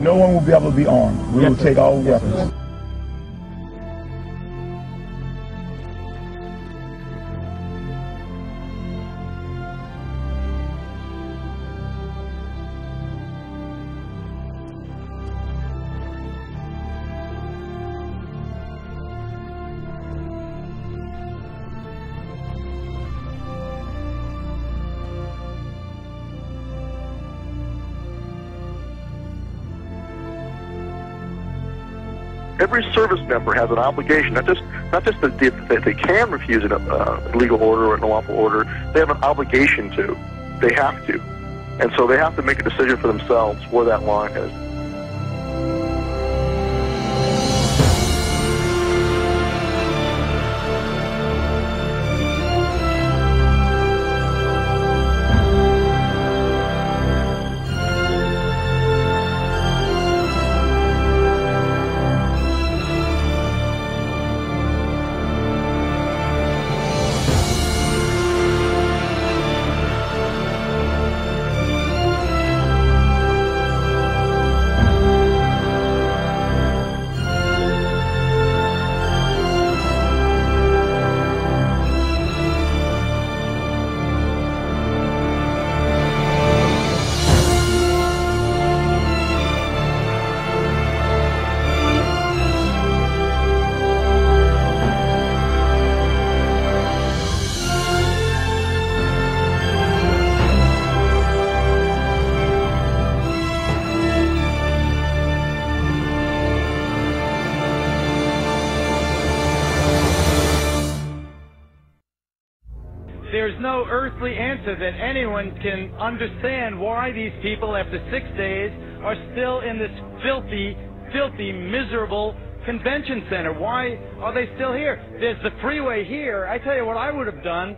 No one will be able to be armed. We will take all weapons. Every service member has an obligation, not just that they can refuse a legal order or an unlawful order. They have an obligation to. They have to. And so they have to make a decision for themselves where that line is. There's no earthly answer that anyone can understand why these people, after 6 days, are still in this filthy, filthy, miserable convention center. Why are they still here? There's the freeway here. I tell you what I would have done.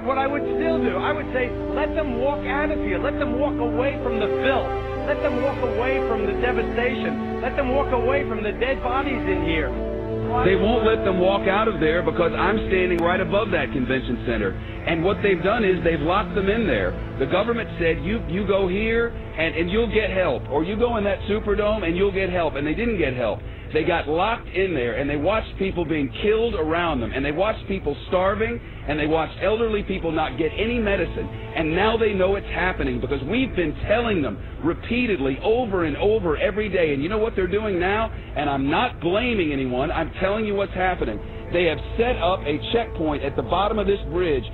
What I would still do, I would say, let them walk out of here. Let them walk away from the filth. Let them walk away from the devastation. Let them walk away from the dead bodies in here. They won't let them walk out of there because I'm standing right above that convention center. And what they've done is they've locked them in there. The government said, you go here and you'll get help. Or you go in that Superdome and you'll get help. And they didn't get help. They got locked in there, and they watched people being killed around them, and they watched people starving, and they watched elderly people not get any medicine. And now they know it's happening because we've been telling them repeatedly over and over every day. And you know what they're doing now? And I'm not blaming anyone. I'm telling you what's happening. They have set up a checkpoint at the bottom of this bridge.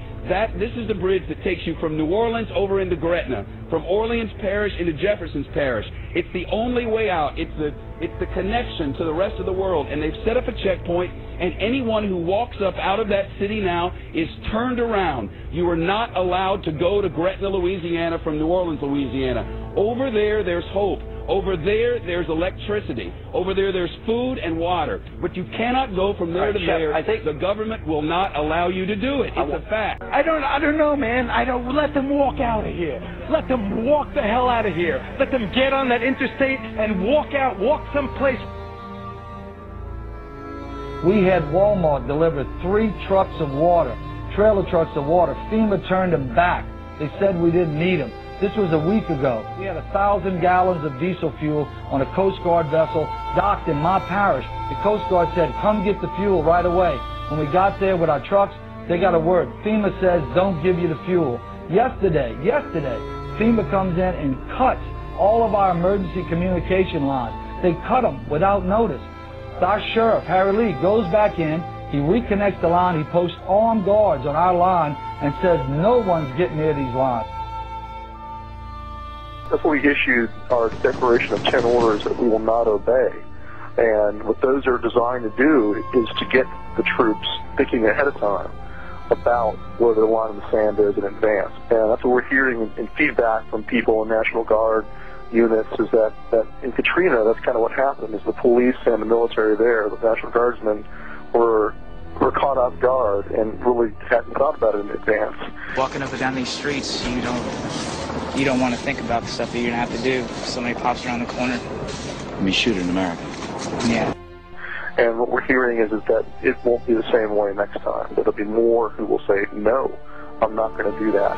This is the bridge that takes you from New Orleans over into Gretna, from Orleans Parish into Jefferson's Parish. It's the only way out. It's the connection to the rest of the world. And they've set up a checkpoint, and anyone who walks up out of that city now is turned around. You are not allowed to go to Gretna, Louisiana from New Orleans, Louisiana. Over there, there's hope. Over there, there's electricity. Over there, there's food and water. But you cannot go from there to there. I think the government will not allow you to do it. It's a fact. I don't know, man. Let them walk out of here. Let them walk the hell out of here. Let them get on that interstate and walk someplace. We had Walmart deliver 3 trucks of water, trailer trucks of water. FEMA turned them back. They said we didn't need them. This was a week ago. We had 1,000 gallons of diesel fuel on a Coast Guard vessel docked in my parish. The Coast Guard said, come get the fuel right away. When we got there with our trucks, they got a word. FEMA says, don't give you the fuel. Yesterday, FEMA comes in and cuts all of our emergency communication lines. They cut them without notice. Our sheriff, Harry Lee, goes back in. He reconnects the line. He posts armed guards on our line and says no one's getting near these lines. That's why we issued our declaration of 10 orders that we will not obey. And what those are designed to do is to get the troops thinking ahead of time about where the line in the sand is in advance. And that's what we're hearing in feedback from people in National Guard units is that in Katrina, that's kind of what happened, is the police and the military there, the National Guardsmen, were caught off guard and really hadn't thought about it in advance. Walking up and down these streets, you don't want to think about the stuff that you're going to have to do if somebody pops around the corner. Be shooting America. Yeah. And what we're hearing is that it won't be the same way next time. There'll be more who will say, no, I'm not going to do that.